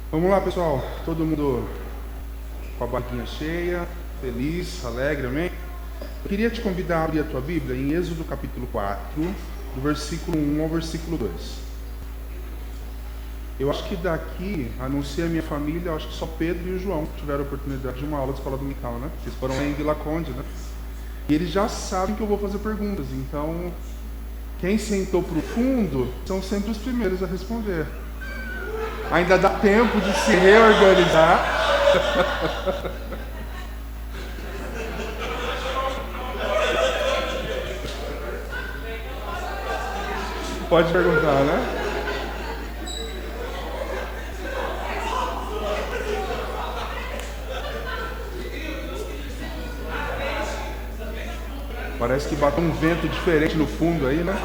Vamos lá, pessoal. Todo mundo com a barriguinha cheia, feliz, alegre, amém? Eu queria te convidar a abrir a tua Bíblia em Êxodo capítulo 4, do versículo 1 ao versículo 2. Eu acho que daqui, a não ser a minha família, eu acho que só Pedro e o João tiveram a oportunidade de uma aula de escola dominical, né? Vocês foram lá em Vila Conde, né? E eles já sabem que eu vou fazer perguntas, então quem sentou pro fundo são sempre os primeiros a responder. Ainda dá tempo de se reorganizar. Pode perguntar, né? Parece que bateu um vento diferente no fundo aí, né?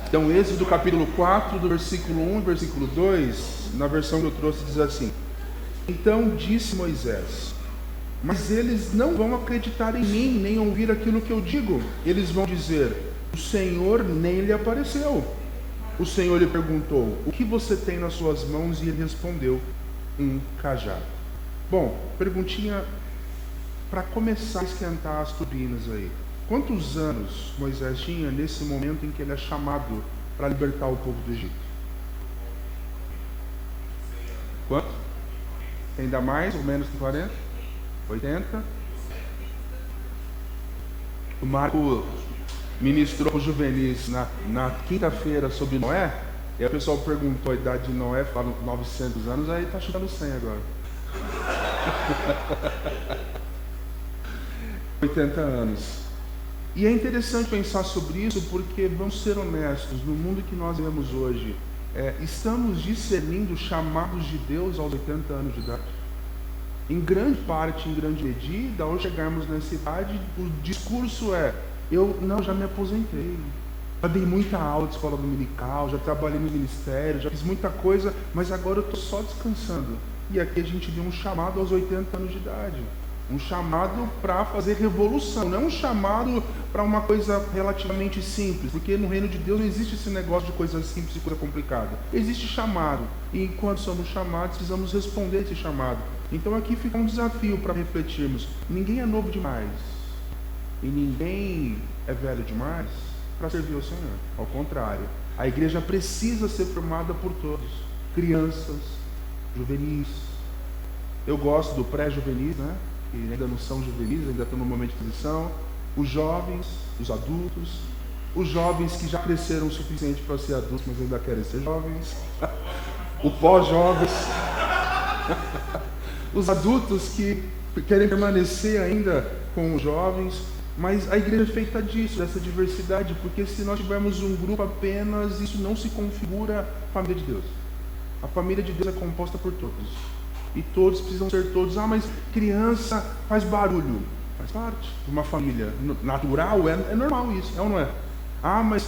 Então, Êxodo capítulo 4, do versículo 1 e versículo 2, na versão que eu trouxe, diz assim: Então disse Moisés: Mas eles não vão acreditar em mim, nem ouvir aquilo que eu digo. Eles vão dizer: O Senhor nem lhe apareceu. O Senhor lhe perguntou: O que você tem nas suas mãos? E ele respondeu: Um cajado. Bom, perguntinha para começar a esquentar as turbinas aí. Quantos anos Moisés tinha nesse momento em que ele é chamado para libertar o povo do Egito? Quanto? Ainda mais ou menos que 40? 80? O Marco ministrou para os juvenis na quinta-feira sobre Noé, e a pessoa perguntou a idade de Noé, fala 900 anos, aí está chegando 100 agora. 80 anos. E é interessante pensar sobre isso porque, vamos ser honestos, no mundo que nós vivemos hoje, estamos discernindo chamados de Deus aos 80 anos de idade. Em grande parte, em grande medida, ao chegarmos nessa idade, o discurso já me aposentei, já dei muita aula de escola dominical, já trabalhei no ministério, já fiz muita coisa, mas agora eu estou só descansando. E aqui a gente vê um chamado aos 80 anos de idade. Um chamado para fazer revolução, não é um chamado para uma coisa relativamente simples, porque no reino de Deus não existe esse negócio de coisa simples e coisa complicada. Existe chamado, e enquanto somos chamados, precisamos responder esse chamado. Então aqui fica um desafio para refletirmos. Ninguém é novo demais, e ninguém é velho demais para servir ao Senhor. Ao contrário, a igreja precisa ser formada por todos, crianças, juvenis. Eu gosto do pré-juvenis, né? Que ainda não são juvenis, ainda estão no momento de transição, os jovens, os adultos, os jovens que já cresceram o suficiente para ser adultos, mas ainda querem ser jovens, o pós-jovens, os adultos que querem permanecer ainda com os jovens, mas a igreja é feita disso, dessa diversidade, porque se nós tivermos um grupo apenas, isso não se configura a família de Deus. A família de Deus é composta por todos. E todos precisam ser todos. Mas criança faz barulho. Faz parte de uma família natural, é normal isso, é ou não é? Mas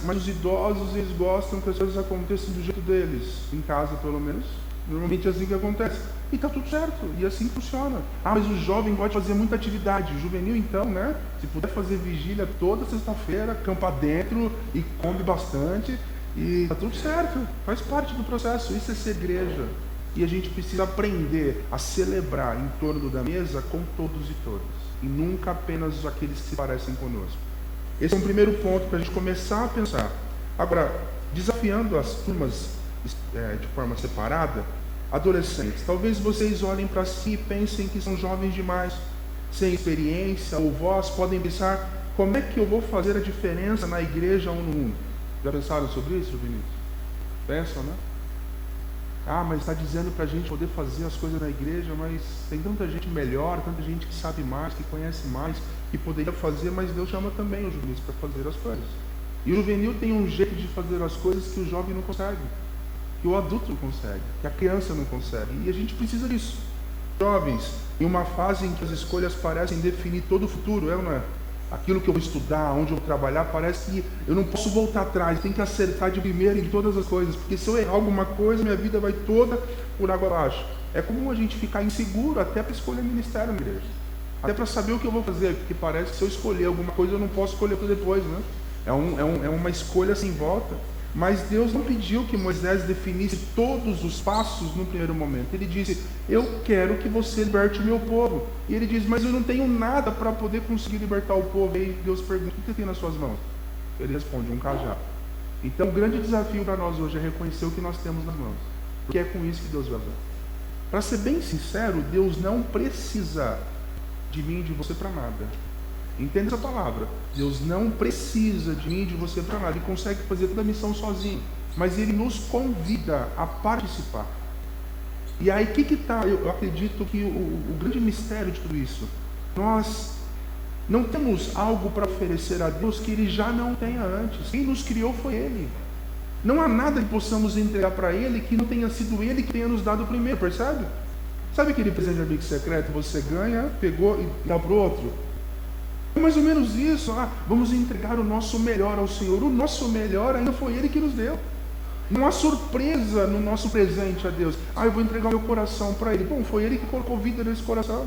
os idosos, eles gostam que as coisas aconteçam do jeito deles. Em casa, pelo menos. Normalmente é assim que acontece. E está tudo certo, e assim funciona. Mas o jovem gosta de fazer muita atividade. O juvenil, então, né? Se puder fazer vigília toda sexta-feira, campa dentro e come bastante. E está tudo certo, faz parte do processo. Isso é ser igreja. E a gente precisa aprender a celebrar em torno da mesa com todos e todas. E nunca apenas aqueles que se parecem conosco. Esse é um primeiro ponto para a gente começar a pensar. Agora, desafiando as turmas de forma separada, adolescentes, talvez vocês olhem para si e pensem que são jovens demais, sem experiência ou voz, podem pensar: como é que eu vou fazer a diferença na igreja ou no mundo? Já pensaram sobre isso, Vinícius? Pensam, né? Mas está dizendo para a gente poder fazer as coisas na igreja, mas tem tanta gente melhor, tanta gente que sabe mais, que conhece mais, que poderia fazer, mas Deus chama também os juvenis para fazer as coisas. E o juvenil tem um jeito de fazer as coisas que o jovem não consegue, que o adulto não consegue, que a criança não consegue. E a gente precisa disso. Jovens, em uma fase em que as escolhas parecem definir todo o futuro, é ou não é? Aquilo que eu vou estudar, onde eu vou trabalhar, parece que eu não posso voltar atrás, tem que acertar de primeira em todas as coisas, porque se eu errar alguma coisa, minha vida vai toda por água abaixo. É comum a gente ficar inseguro até para escolher ministério na igreja, até para saber o que eu vou fazer, porque parece que se eu escolher alguma coisa, eu não posso escolher para depois, né? É uma escolha sem volta. Mas Deus não pediu que Moisés definisse todos os passos no primeiro momento. Ele disse: eu quero que você liberte o meu povo. E ele diz: mas eu não tenho nada para poder conseguir libertar o povo. E aí Deus pergunta: o que você tem nas suas mãos? Ele responde: um cajado. Então o grande desafio para nós hoje é reconhecer o que nós temos nas mãos, porque é com isso que Deus vai usar. Para ser bem sincero, Deus não precisa de mim e de você para nada. Entenda essa palavra. Deus não precisa de mim e de você para nada. Ele consegue fazer toda a missão sozinho. Mas Ele nos convida a participar. E aí, o que está? Eu acredito que o grande mistério de tudo isso. Nós não temos algo para oferecer a Deus que Ele já não tenha antes. Quem nos criou foi Ele. Não há nada que possamos entregar para Ele que não tenha sido Ele que tenha nos dado primeiro, percebe? Sabe aquele presente de amigo secreto? Você ganha, pegou e dá para o outro. É mais ou menos isso. Vamos entregar o nosso melhor ao Senhor. O nosso melhor ainda foi Ele que nos deu. Não há surpresa no nosso presente a Deus. Eu vou entregar meu coração para Ele. Bom, foi Ele que colocou vida nesse coração.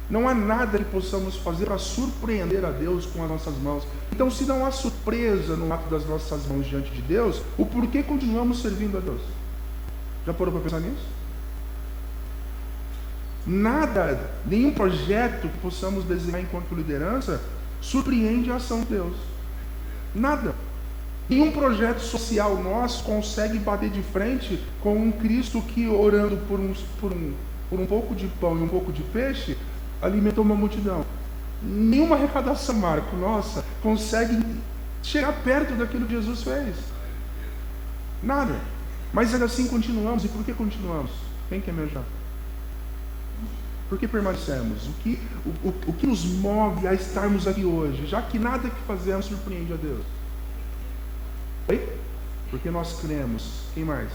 Não há nada que possamos fazer para surpreender a Deus com as nossas mãos. Então, se não há surpresa no ato das nossas mãos diante de Deus, o porquê continuamos servindo a Deus? Já parou para pensar nisso? Nada, nenhum projeto que possamos desenhar enquanto liderança surpreende a ação de Deus. Nada. Nenhum projeto social nosso consegue bater de frente com um Cristo que, orando por um pouco de pão e um pouco de peixe, alimentou uma multidão. Nenhuma arrecadação, Marco, nossa, consegue chegar perto daquilo que Jesus fez. Nada. Mas ainda assim continuamos. E por que continuamos? Quem quer me ajudar? Por que permanecemos? O que nos move a estarmos aqui hoje, já que nada que fazemos surpreende a Deus? Oi? Porque nós cremos. Quem mais?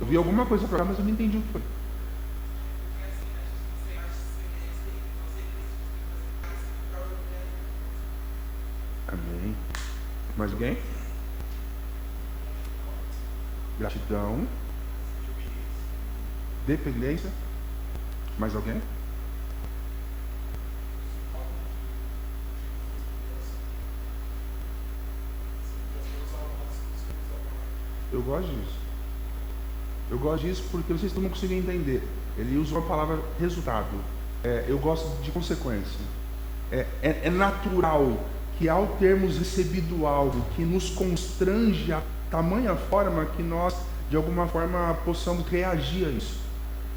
Eu vi alguma coisa para cá, mas eu não entendi o que foi. Amém. Mais alguém? Gratidão. Dependência. Mais alguém? Eu gosto disso. Eu gosto disso porque vocês não conseguem entender. Ele usa a palavra resultado. Eu gosto de consequência. É natural que ao termos recebido algo que nos constrange a tamanha forma que nós, de alguma forma, possamos reagir a isso.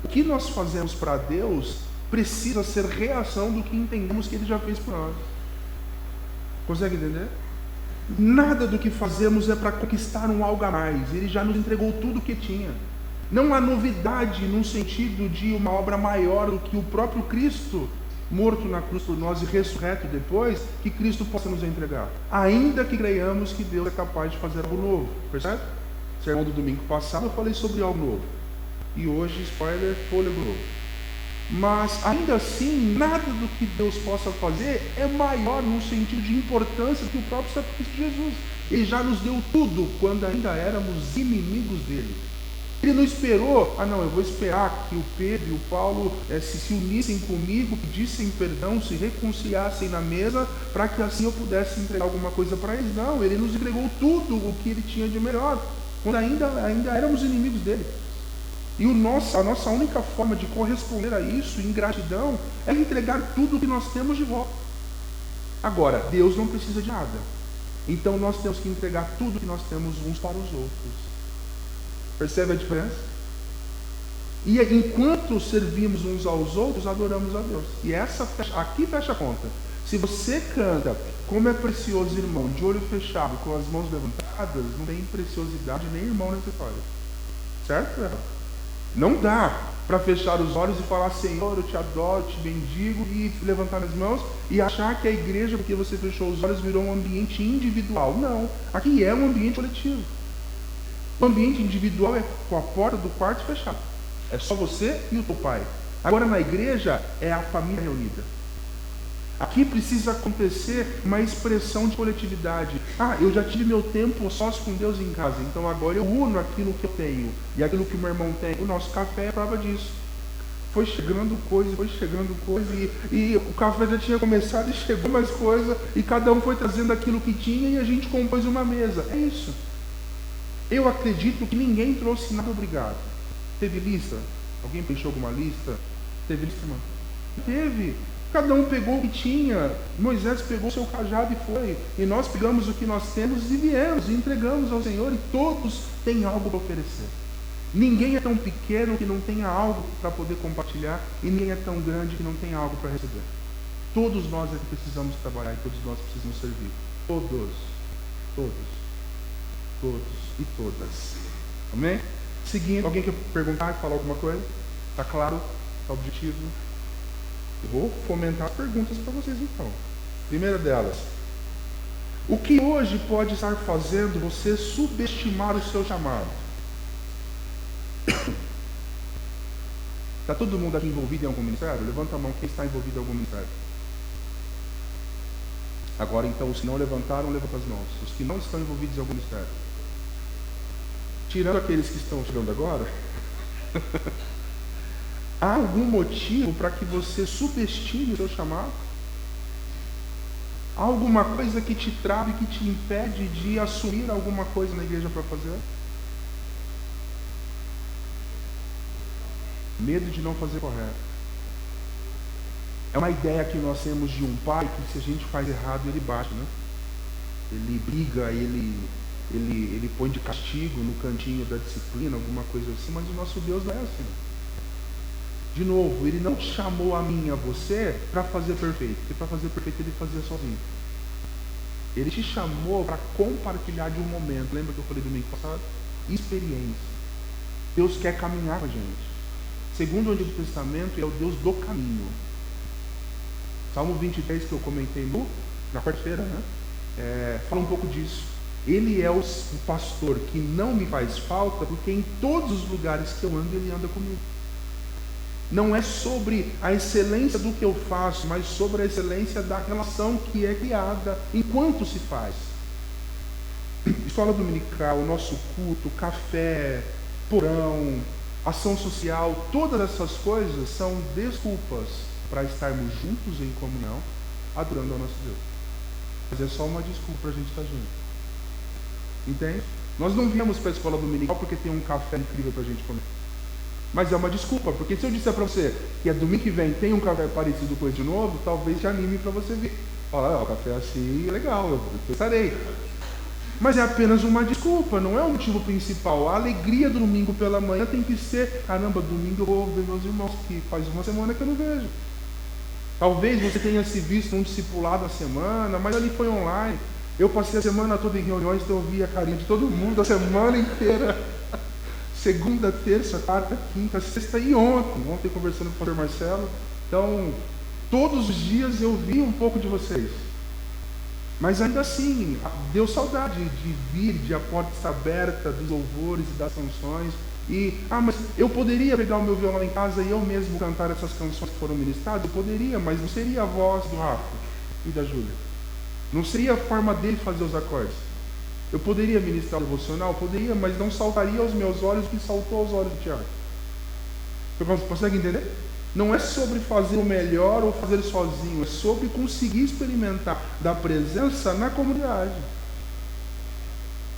O que nós fazemos para Deus precisa ser reação do que entendemos que Ele já fez por nós. Consegue entender? Nada do que fazemos é para conquistar um algo a mais. Ele já nos entregou tudo o que tinha. Não há novidade no sentido de uma obra maior do que o próprio Cristo, morto na cruz por nós e ressurreto depois, que Cristo possa nos entregar. Ainda que creiamos que Deus é capaz de fazer algo novo. Percebe? Sermão do domingo passado eu falei sobre algo novo. E hoje, spoiler, fôlego novo. Mas ainda assim, nada do que Deus possa fazer é maior no sentido de importância que o próprio sacrifício de Jesus. Ele já nos deu tudo quando ainda éramos inimigos dele. Ele não esperou, eu vou esperar que o Pedro e o Paulo se unissem comigo, pedissem perdão, se reconciliassem na mesa, para que assim eu pudesse entregar alguma coisa para eles. Não, ele nos entregou tudo o que ele tinha de melhor, quando ainda éramos inimigos dele. E a nossa única forma de corresponder a isso, em gratidão, é entregar tudo o que nós temos de volta. Agora, Deus não precisa de nada. Então nós temos que entregar tudo que nós temos uns para os outros. Percebe a diferença? E enquanto servimos uns aos outros, adoramos a Deus. E aqui fecha a conta. Se você canta, como é precioso, irmão, de olho fechado, com as mãos levantadas, não tem preciosidade nem irmão nessa história. Certo? Não dá para fechar os olhos e falar: Senhor, eu te adoro, te bendigo, e levantar as mãos e achar que a igreja, porque você fechou os olhos, virou um ambiente individual. Não, aqui é um ambiente coletivo. O ambiente individual é com a porta do quarto fechada. É só você e o teu pai. Agora na igreja é a família reunida. Aqui precisa acontecer uma expressão de coletividade. Eu já tive meu tempo sós com Deus em casa, então agora eu uno aquilo que eu tenho e aquilo que o meu irmão tem. O nosso café é prova disso. Foi chegando coisa, e o café já tinha começado e chegou mais coisa, e cada um foi trazendo aquilo que tinha e a gente compôs uma mesa. É isso. Eu acredito que ninguém trouxe nada obrigado. Teve lista? Alguém preencheu alguma lista? Teve lista, irmão? Teve. Cada um pegou o que tinha. Moisés pegou o seu cajado e foi. E nós pegamos o que nós temos e viemos e entregamos ao Senhor, e todos têm algo para oferecer. Ninguém é tão pequeno que não tenha algo para poder compartilhar, e ninguém é tão grande que não tenha algo para receber. Todos nós é que precisamos trabalhar e todos nós precisamos servir. Todos e todas. Amém? Seguindo, alguém quer perguntar, falar alguma coisa? Está claro? Está objetivo? Eu vou fomentar perguntas para vocês então. Primeira delas: o que hoje pode estar fazendo você subestimar o seu chamado? Está todo mundo aqui envolvido em algum ministério? Levanta a mão quem está envolvido em algum ministério. Agora então, os que não levantaram, levanta as mãos. Os que não estão envolvidos em algum ministério. Tirando aqueles que estão chegando agora, há algum motivo para que você subestime o seu chamado? Há alguma coisa que te trave, que te impede de assumir alguma coisa na igreja para fazer? Medo de não fazer correto. É uma ideia que nós temos de um pai que, se a gente faz errado, ele bate, né? Ele briga, ele põe de castigo no cantinho da disciplina, alguma coisa assim, mas o nosso Deus não é assim. De novo, Ele não chamou a mim e a você para fazer perfeito, porque para fazer perfeito Ele fazia sozinho. Ele te chamou para compartilhar de um momento. Lembra que eu falei domingo passado? Experiência. Deus quer caminhar com a gente. Segundo o Antigo Testamento, Ele é o Deus do caminho. Salmo 23, que eu comentei na quarta-feira, né? Fala um pouco disso. Ele é o pastor que não me faz falta, porque em todos os lugares que eu ando, Ele anda comigo. Não é sobre a excelência do que eu faço, mas sobre a excelência da relação que é criada enquanto se faz. Escola dominical, nosso culto, café, porão, ação social, todas essas coisas são desculpas para estarmos juntos em comunhão, adorando ao nosso Deus. Mas é só uma desculpa para a gente estar junto. Entende? Nós não viemos para a escola dominical porque tem um café incrível para a gente comer. Mas é uma desculpa, porque se eu disser para você que é domingo que vem tem um café parecido com esse de novo, talvez te anime para você vir. Olha, o café assim é legal, eu estarei. Mas é apenas uma desculpa, não é o motivo principal. A alegria do domingo pela manhã tem que ser: caramba, domingo eu vou ver meus irmãos, que faz uma semana que eu não vejo. Talvez você tenha se visto num discipulado a semana, mas ali foi online. Eu passei a semana toda em reuniões, então eu vi a carinha de todo mundo a semana inteira. Segunda, terça, quarta, quinta, sexta e ontem. Ontem conversando com o pastor Marcelo. Então, todos os dias eu vi um pouco de vocês. Mas ainda assim, deu saudade de vir, de a porta estar aberta, dos louvores e das canções. Mas eu poderia pegar o meu violão em casa e eu mesmo cantar essas canções que foram ministradas? Eu poderia, mas não seria a voz do Rafa e da Júlia. Não seria a forma dele fazer os acordes. Eu poderia ministrar o devocional? Poderia, mas não saltaria aos meus olhos o que saltou aos olhos do Tiago. Você consegue entender? Não é sobre fazer o melhor ou fazer sozinho, é sobre conseguir experimentar da presença na comunidade.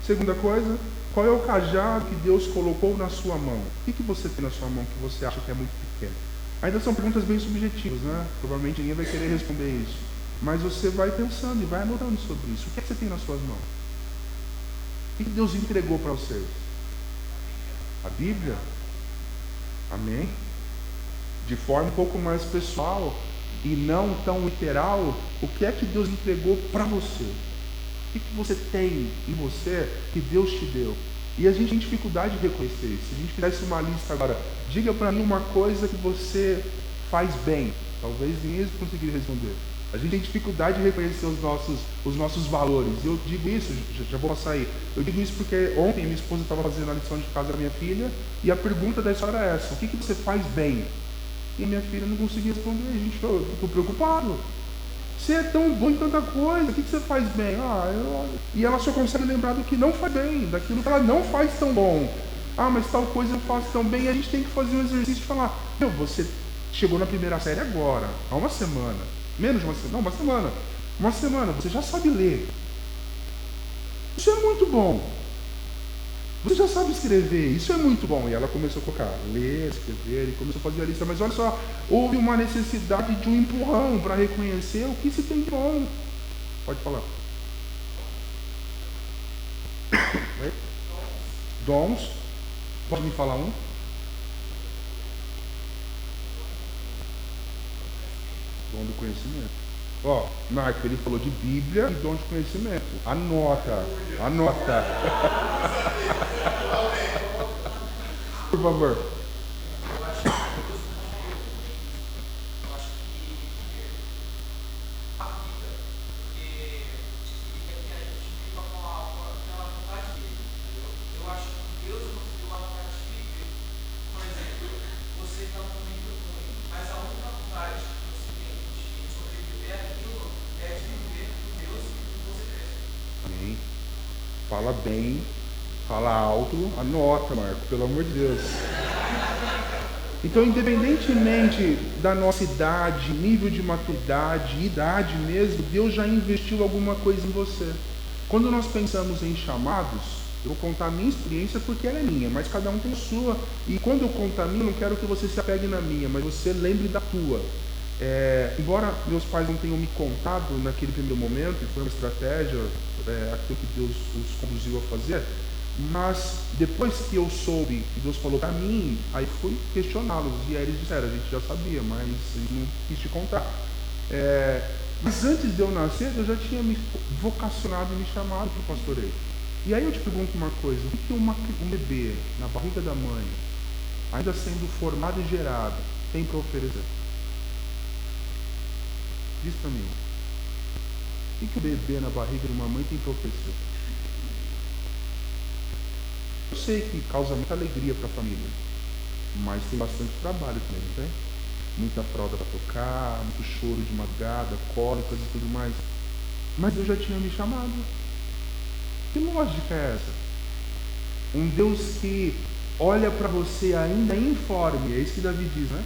Segunda coisa, qual é o cajado que Deus colocou na sua mão? O que você tem na sua mão que você acha que é muito pequeno? Ainda são perguntas bem subjetivas, né? Provavelmente ninguém vai querer responder isso. Mas você vai pensando e vai anotando sobre isso. O que é que você tem nas suas mãos? O que Deus entregou para vocês? A Bíblia? Amém? De forma um pouco mais pessoal e não tão literal, o que é que Deus entregou para você? O que você tem em você que Deus te deu? E a gente tem dificuldade de reconhecer isso. Se a gente fizesse uma lista agora, diga para mim uma coisa que você faz bem. Talvez ninguém conseguiria responder. A gente tem dificuldade de reconhecer os nossos valores. E eu digo isso, já vou passar aí. Eu digo isso porque ontem minha esposa estava fazendo a lição de casa da minha filha e a pergunta da história era essa: o que você faz bem? E a minha filha não conseguia responder. Gente, eu estou preocupado. Você é tão bom em tanta coisa, o que você faz bem? E ela só consegue lembrar do que não faz bem, daquilo que ela não faz tão bom. Mas tal coisa eu faço tão bem. E a gente tem que fazer um exercício de falar: você chegou na primeira série agora, há uma semana. Menos de uma semana, não, uma semana. Uma semana, você já sabe ler. Isso é muito bom. Você já sabe escrever, isso é muito bom. E ela começou a colocar, ler, escrever, e começou a fazer a lista. Mas olha só, houve uma necessidade de um empurrão para reconhecer o que se tem de bom. Pode falar. Dons. Pode me falar um? Dom do conhecimento. Ó, Marco, ele falou de Bíblia e dom de conhecimento. Anota. Por favor. Fala bem, fala alto, anota, Marco, pelo amor de Deus. Então, independentemente da nossa idade, nível de maturidade, idade mesmo, Deus já investiu alguma coisa em você. Quando nós pensamos em chamados, eu vou contar a minha experiência porque ela é minha, mas cada um tem a sua. E quando eu conto a minha, eu não quero que você se apegue na minha, mas você lembre da tua. Embora meus pais não tenham me contado naquele primeiro momento, e foi uma estratégia, aquilo que Deus os conduziu a fazer, mas depois que eu soube, que Deus falou para mim, aí fui questioná-los, e aí eles disseram, a gente já sabia, mas eles não quis te contar. Mas antes de eu nascer, eu já tinha me vocacionado e me chamado para o pastoreio. E aí eu te pergunto uma coisa, o que um bebê na barriga da mãe, ainda sendo formado e gerado, tem para oferecer? Diz para mim. O que o bebê na barriga de uma mãe tem para oferecer? Eu sei que causa muita alegria para a família, mas tem bastante trabalho também, não tem? Muita fralda para tocar, muito choro de madrugada, cólicas e tudo mais. Mas Deus já tinha me chamado. Que lógica é essa? Um Deus que olha para você ainda informe, é isso que Davi diz, né?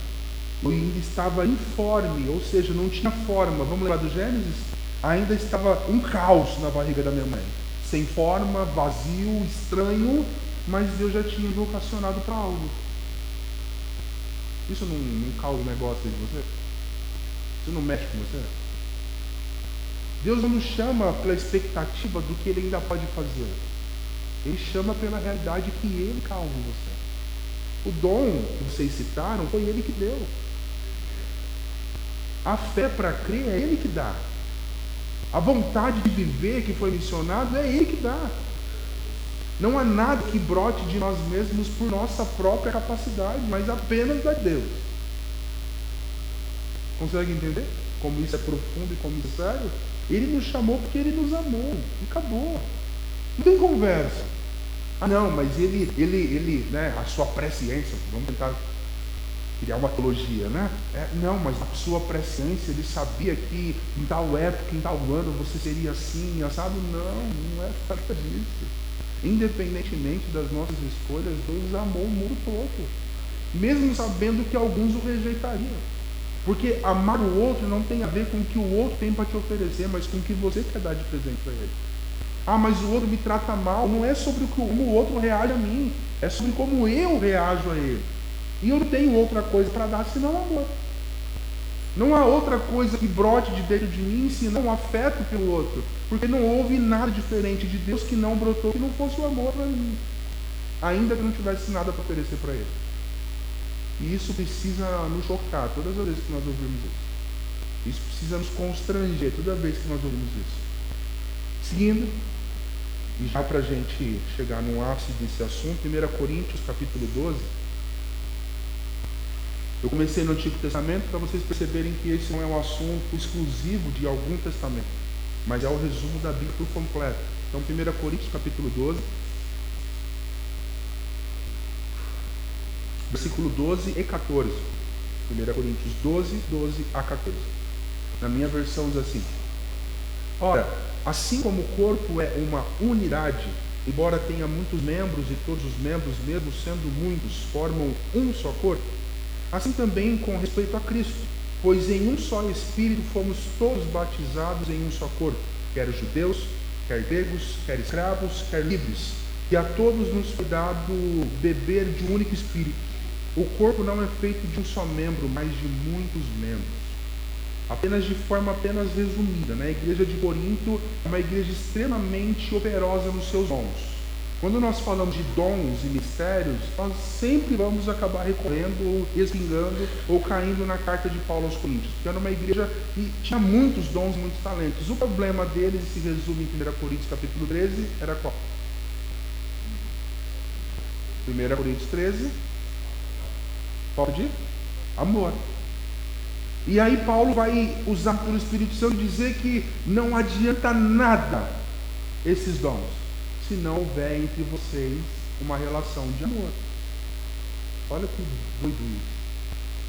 Eu ainda estava informe, ou seja, não tinha forma. Vamos lembrar do Gênesis? Ainda estava um caos na barriga da minha mãe. Sem forma, vazio, estranho, mas Deus já tinha vocacionado para algo. Isso não causa um negócio de você? Isso não mexe com você? Deus não nos chama pela expectativa do que Ele ainda pode fazer. Ele chama pela realidade que Ele causa em você. O dom que vocês citaram foi Ele que deu. A fé para crer é Ele que dá. A vontade de viver que foi mencionado é Ele que dá. Não há nada que brote de nós mesmos por nossa própria capacidade, mas apenas da Deus. Consegue entender como isso é profundo e como isso é sério? Ele nos chamou porque Ele nos amou. E acabou. Não tem conversa. Ah não, mas ele, né, a sua presciência, vamos tentar criar uma teologia, né? Não, mas a sua presciência, Ele sabia que em tal época, em tal ano, você seria assim, sabe? Não é nada disso. Independentemente das nossas escolhas, Deus amou o mundo todo, mesmo sabendo que alguns o rejeitariam. Porque amar o outro não tem a ver com o que o outro tem para te oferecer, mas com o que você quer dar de presente para ele. Ah, mas o outro me trata mal. Não é sobre como o outro reage a mim, é sobre como eu reajo a ele. E eu não tenho outra coisa para dar senão amor. Não há outra coisa que brote de dentro de mim senão afeto pelo outro. Porque não houve nada diferente de Deus que não brotou, que não fosse o amor para mim. Ainda que não tivesse nada para oferecer para ele. E isso precisa nos chocar todas as vezes que nós ouvimos isso. Isso precisa nos constranger toda vez que nós ouvimos isso. Seguindo, e já para a gente chegar no ápice desse assunto, 1 Coríntios capítulo 12. Eu comecei no Antigo Testamento para vocês perceberem que esse não é um assunto exclusivo de algum testamento, mas é o resumo da Bíblia por completo. Então 1 Coríntios capítulo 12, versículo 12 e 14. 1 Coríntios 12, 12 a 14. Na minha versão diz assim: ora, assim como o corpo é uma unidade, embora tenha muitos membros e todos os membros, mesmo sendo muitos, formam um só corpo, Assim também com respeito a Cristo, pois em um só Espírito fomos todos batizados em um só corpo, quer judeus, quer gregos, quer escravos, quer livres, e a todos nos foi dado beber de um único Espírito. O corpo não é feito de um só membro, mas de muitos membros. Apenas de forma apenas resumida, né? A igreja de Corinto é uma igreja extremamente operosa nos seus dons. Quando nós falamos de dons e mistérios, nós sempre vamos acabar recorrendo, ou respingando, ou caindo na carta de Paulo aos Coríntios, porque era uma igreja que tinha muitos dons e muitos talentos. O problema deles, se resume em 1 Coríntios capítulo 13, era qual? 1 Coríntios 13, falta de amor. E aí Paulo vai usar pelo Espírito Santo e dizer que não adianta nada esses dons, se não houver entre vocês uma relação de amor. Olha que doido isso.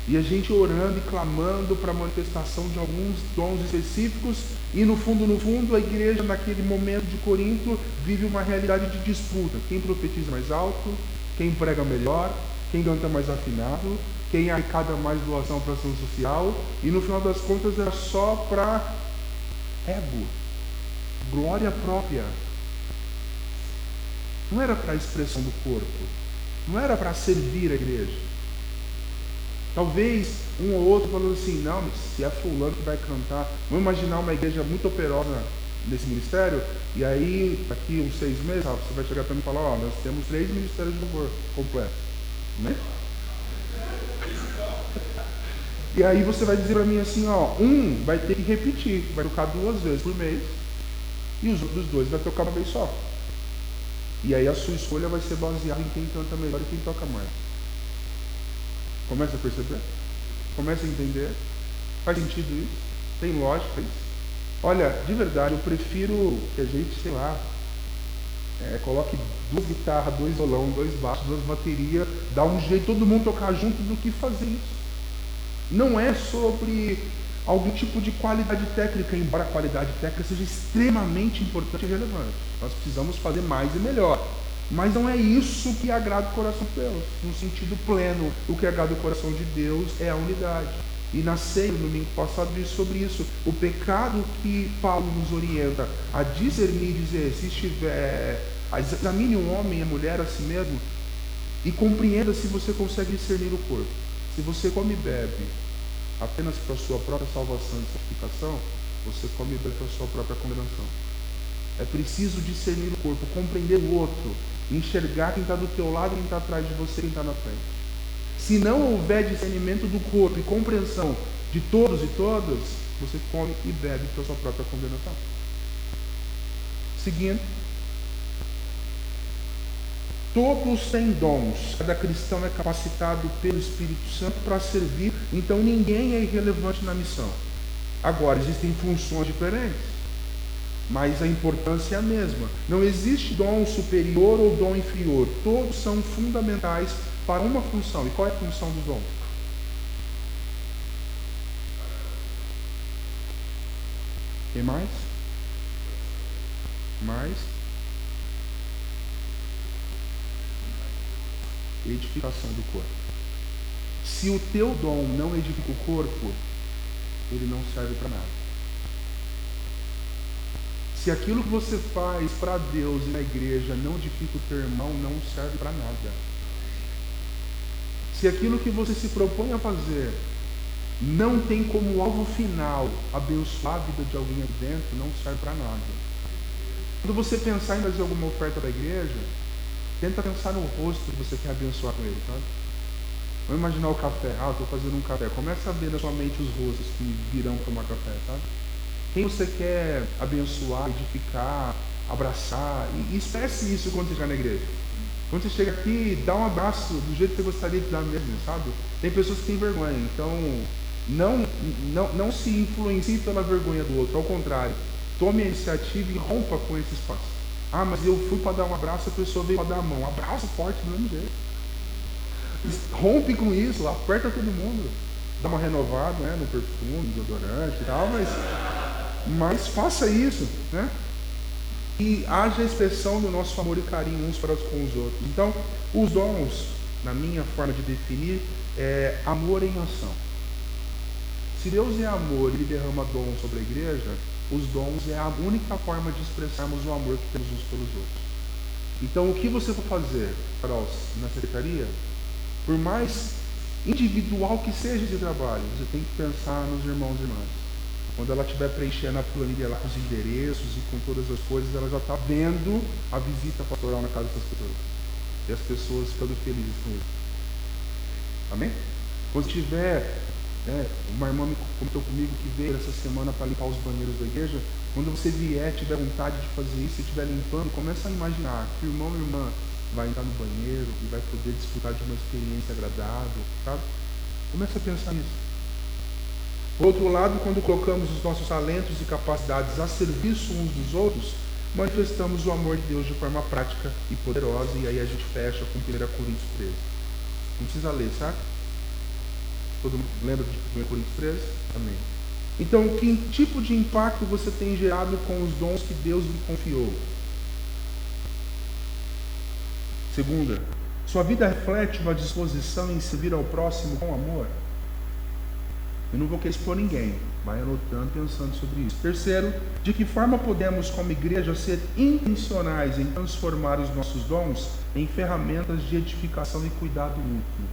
E a gente orando e clamando para a manifestação de alguns dons específicos, e no fundo, a igreja naquele momento de Corinto vive uma realidade de disputa. Quem profetiza mais alto, quem prega melhor, quem canta mais afinado, quem arrecada mais doação para a ação social, e no final das contas era só para ego, glória própria. Não era para a expressão do corpo, não era para servir a igreja. Talvez um ou outro falando assim, não, mas se é fulano que vai cantar, vamos imaginar uma igreja muito operosa nesse ministério, e aí daqui uns 6 meses, você vai chegar para mim e falar, nós temos 3 ministérios de louvor completos, né? E aí você vai dizer para mim assim, um vai ter que repetir, vai tocar 2 vezes por mês, e os outros 2 vai tocar uma vez só. E aí a sua escolha vai ser baseada em quem canta melhor e quem toca mais. Começa a perceber? Começa a entender? Faz sentido isso? Tem lógica isso? Olha, de verdade, eu prefiro que a gente, sei lá, coloque 2 guitarras, 2 violão, 2 baixos, 2 baterias, dá um jeito todo mundo tocar junto do que fazer isso. Não é sobre algum tipo de qualidade técnica, embora a qualidade técnica seja extremamente importante e relevante. Nós precisamos fazer mais e melhor. Mas não é isso que agrada o coração de Deus. No sentido pleno, o que agrada o coração de Deus é a unidade. E na ceia, no domingo passado, disse sobre isso. O pecado que Paulo nos orienta a discernir e dizer, se estiver, examine um homem e a mulher a si mesmo e compreenda se você consegue discernir o corpo. Se você come e bebe apenas para a sua própria salvação e santificação, você come e bebe para a sua própria condenação. É preciso discernir o corpo, compreender o outro, enxergar quem está do teu lado, quem está atrás de você, quem está na frente. Se não houver discernimento do corpo e compreensão de todos e todas, você come e bebe para a sua própria condenação. Seguindo. Todos têm dons, cada cristão é capacitado pelo Espírito Santo para servir, então ninguém é irrelevante na missão. Agora, existem funções diferentes, mas a importância é a mesma. Não existe dom superior ou dom inferior, todos são fundamentais para uma função. E qual é a função do dom? Quem mais? Edificação do corpo. Se o teu dom não edifica o corpo, ele não serve para nada. Se aquilo que você faz para Deus e na igreja não edifica o teu irmão, não serve para nada. Se aquilo que você se propõe a fazer não tem como alvo final abençoar a vida de alguém aqui dentro, não serve para nada. Quando você pensar em fazer alguma oferta da igreja, tenta pensar no rosto que você quer abençoar com ele, sabe? Vamos imaginar o café. Estou fazendo um café. Começa a ver na sua mente os rostos que virão tomar café, sabe? Quem você quer abençoar, edificar, abraçar. E expresse isso quando você chegar na igreja. Quando você chega aqui, dá um abraço do jeito que você gostaria de dar mesmo, sabe? Tem pessoas que têm vergonha, então não se influencie pela vergonha do outro. Ao contrário, tome a iniciativa e rompa com esse espaço. Mas eu fui para dar um abraço, a pessoa veio para dar a mão. Abraço forte do mesmo jeito. Rompe com isso, aperta todo mundo. Dá uma renovada, né, no perfume, no desodorante e tal, mas faça isso, né? E haja expressão do nosso amor e carinho uns para com os outros. Então, os dons, na minha forma de definir, é amor em ação. Se Deus é amor e Ele derrama dons sobre a igreja, os dons é a única forma de expressarmos o amor que temos uns pelos outros. Então, o que você for fazer, Carol, na secretaria, por mais individual que seja esse trabalho, você tem que pensar nos irmãos e irmãs. Quando ela estiver preenchendo a planilha lá com os endereços e com todas as coisas, ela já está vendo a visita pastoral na casa das pessoas. E as pessoas ficando felizes com isso. Amém? Quando tiver, uma irmã me comentou comigo que veio essa semana para limpar os banheiros da igreja. Quando você vier, tiver vontade de fazer isso e estiver limpando, começa a imaginar que o irmão e irmã vai entrar no banheiro e vai poder desfrutar de uma experiência agradável, sabe? Começa a pensar nisso. Por outro lado, quando colocamos os nossos talentos e capacidades a serviço uns dos outros, manifestamos o amor de Deus de forma prática e poderosa, e aí a gente fecha com 1 Coríntios 13. Não precisa ler, sabe? Todo mundo lembra de 1 Coríntios 13? Amém. Então, que tipo de impacto você tem gerado com os dons que Deus lhe confiou? Segunda, sua vida reflete uma disposição em servir ao próximo com amor? Eu não vou querer expor ninguém, vai anotando, pensando sobre isso. Terceiro, de que forma podemos, como igreja, ser intencionais em transformar os nossos dons em ferramentas de edificação e cuidado mútuo?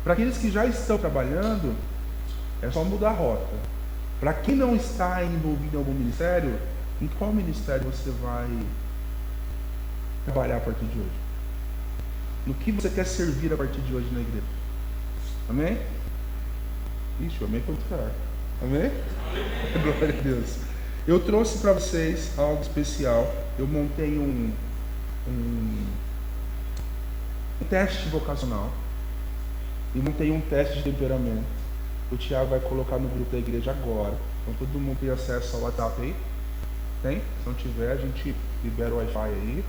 Para aqueles que já estão trabalhando, é só mudar a rota. Para quem não está envolvido em algum ministério, em qual ministério você vai trabalhar a partir de hoje? No que você quer servir a partir de hoje na igreja? Amém? Ixi, o amém foi muito forte. Amém? Glória a Deus. Eu trouxe para vocês algo especial. Eu montei um teste vocacional. E montei um teste de temperamento. O Tiago vai colocar no grupo da igreja agora. Então todo mundo tem acesso ao WhatsApp aí? Tem? Se não tiver, a gente libera o Wi-Fi aí.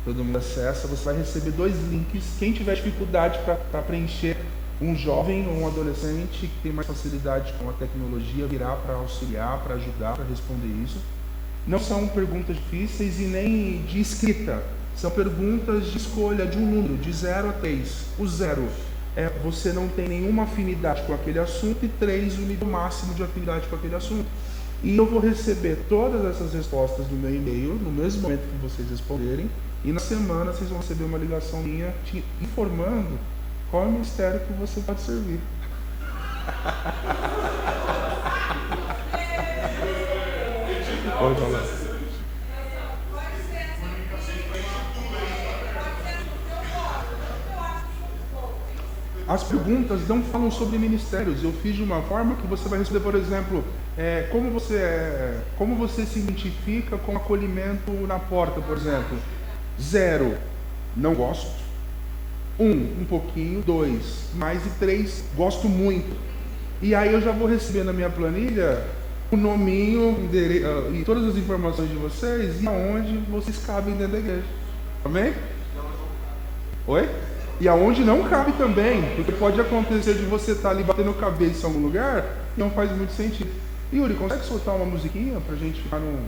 Todo mundo acessa. Você vai receber 2 links. Quem tiver dificuldade para preencher, um jovem ou um adolescente que tem mais facilidade com a tecnologia, virá para auxiliar, para ajudar, para responder isso. Não são perguntas difíceis e nem de escrita. São perguntas de escolha de um número, de 0 a 3. O 0 é você não tem nenhuma afinidade com aquele assunto, e 3 o nível máximo de afinidade com aquele assunto. E eu vou receber todas essas respostas no meu e-mail, no mesmo momento que vocês responderem, e na semana vocês vão receber uma ligação minha te informando qual é o ministério que você pode servir. Pode falar. As perguntas não falam sobre ministérios. Eu fiz de uma forma que você vai receber, por exemplo, como você se identifica com acolhimento na porta, por exemplo. 0, não gosto. 1, um pouquinho. 2, mais. E 3, gosto muito. E aí eu já vou receber na minha planilha o nominho, e todas as informações de vocês e aonde vocês cabem dentro da igreja. Amém? Oi? E aonde não cabe também, porque pode acontecer de você estar ali batendo cabeça em algum lugar e não faz muito sentido. Yuri, consegue soltar uma musiquinha pra gente ficar num